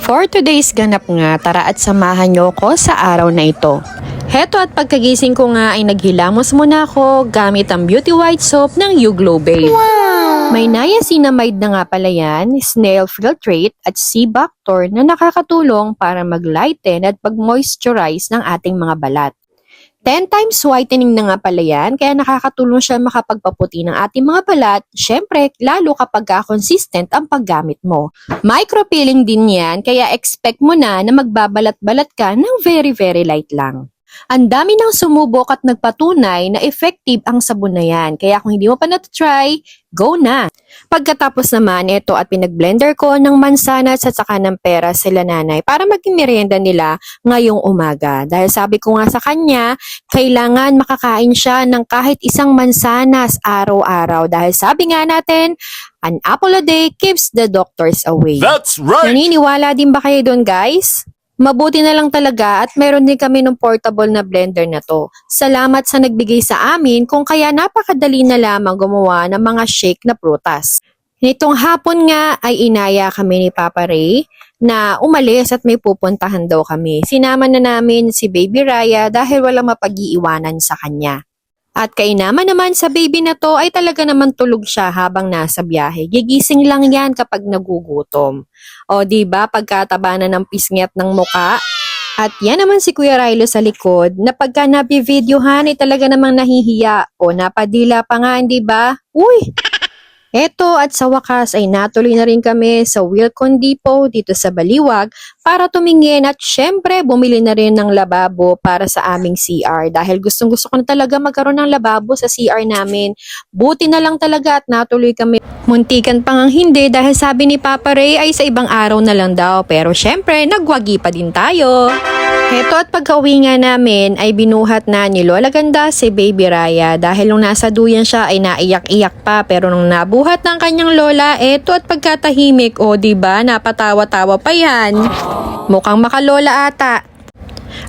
For today's ganap nga, tara at samahan nyo ko sa araw na ito. Heto at pagkagising ko nga ay naghilamos muna ako gamit ang Beauty White Soap ng YouGlow Babe. Wow! May niacinamide na nga pala yan, snail filtrate at sea bactor na nakakatulong para mag-lighten at pag-moisturize ng ating mga balat. 10 times whitening na nga pala yan, kaya nakakatulong siya makapagpaputi ng ating mga balat, syempre lalo kapag consistent ang paggamit mo. Micro-peeling din yan, kaya expect mo na magbabalat-balat ka ng very light lang. Ang dami nang sumubok at nagpatunay na effective ang sabon na yan, kaya kung hindi mo pa na-try, go na! Pagkatapos naman ito at pinag-blender ko ng mansanas at saka ng pera sila nanay para maging merienda nila ngayong umaga. Dahil sabi ko nga sa kanya, kailangan makakain siya ng kahit isang mansanas araw-araw. Dahil sabi nga natin, an apple a day keeps the doctors away. That's right! Naniniwala din ba kayo doon, guys? Mabuti na lang talaga at meron din kami ng portable na blender na to. Salamat sa nagbigay sa amin kung kaya napakadali na lamang gumawa ng mga shake na prutas. Nitong hapon nga ay inaya kami ni Papa Ray na umalis at may pupuntahan daw kami. Sinama na namin si Baby Raya dahil walang mapag-iiwanan sa kanya. At kainaman naman sa baby na to ay talaga naman tulog siya habang nasa biyahe. Gigising lang yan kapag nagugutom. O diba pagkataba na ng pisngi at ng muka? At yan naman si Kuya Rilo sa likod na pagka nabi-videohan ay talaga namang nahihiya. O napadila pa nga, diba? Uy! Eto at sa wakas ay natuloy na rin kami sa Wilcon Depot dito sa Baliwag para tumingin at syempre bumili na rin ng lababo para sa aming CR dahil gustong-gusto ko na talaga magkaroon ng lababo sa CR namin. Buti na lang talaga at natuloy kami. Muntikan pa ngang hindi dahil sabi ni Papa Ray ay sa ibang araw na lang daw pero syempre nagwagi pa din tayo. Heto at pagka-uwi nga namin ay binuhat na ni Lola Ganda si Baby Raya dahil nung nasa duyan siya ay naiyak-iyak pa pero nung nabuhat ng kanyang lola, eto at pagkatahimik o diba napatawa-tawa pa yan. Mukhang makalola ata.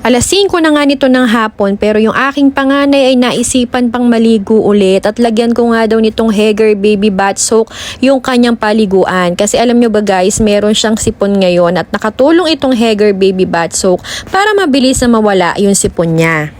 Alas 5 na nga nito ng hapon pero yung aking panganay ay naisipan pang maligo ulit at lagyan ko nga daw nitong Hegger Baby Bath Soak yung kanyang paliguan. Kasi alam nyo ba guys, meron siyang sipon ngayon at nakatulong itong Hegger Baby Bath Soak para mabilis na mawala yung sipon niya.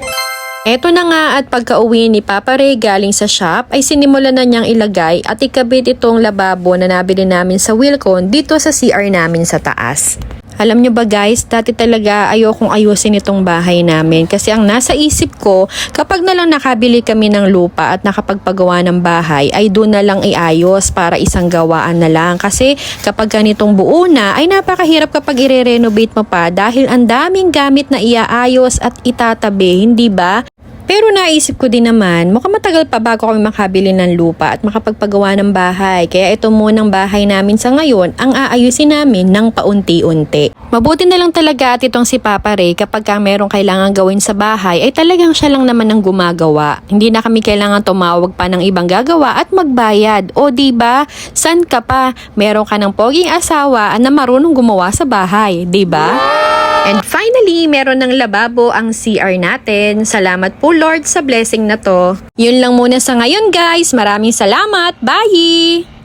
Eto na nga at pagka-uwi ni Papa Ray galing sa shop ay sinimula na niyang ilagay at ikabit itong lababo na nabili namin sa Wilcon dito sa CR namin sa taas. Alam nyo ba guys, dati talaga ayokong ayusin itong bahay namin kasi ang nasa isip ko, kapag na lang nakabili kami ng lupa at nakapagpagawa ng bahay, ay doon na lang iayos para isang gawaan na lang. Kasi kapag ganitong buo na, ay napakahirap kapag i-renovate mo pa dahil ang daming gamit na iaayos at itatabi, hindi ba? Pero naisip ko din naman, mukhang matagal pa bago kami makabili ng lupa at makapagpagawa ng bahay. Kaya ito munang bahay namin sa ngayon ang aayusin namin ng paunti-unti. Mabuti na lang talaga at itong si Papa Ray kapag merong kailangan gawin sa bahay ay talagang siya lang naman ang gumagawa. Hindi na kami kailangan tumawag pa ng ibang gagawa at magbayad. O diba, san ka pa? Meron ka ng poging asawa na marunong gumawa sa bahay, diba? And finally, meron ng lababo ang CR natin. Salamat po Lord sa blessing na to. Yun lang muna sa ngayon guys. Maraming salamat. Bye!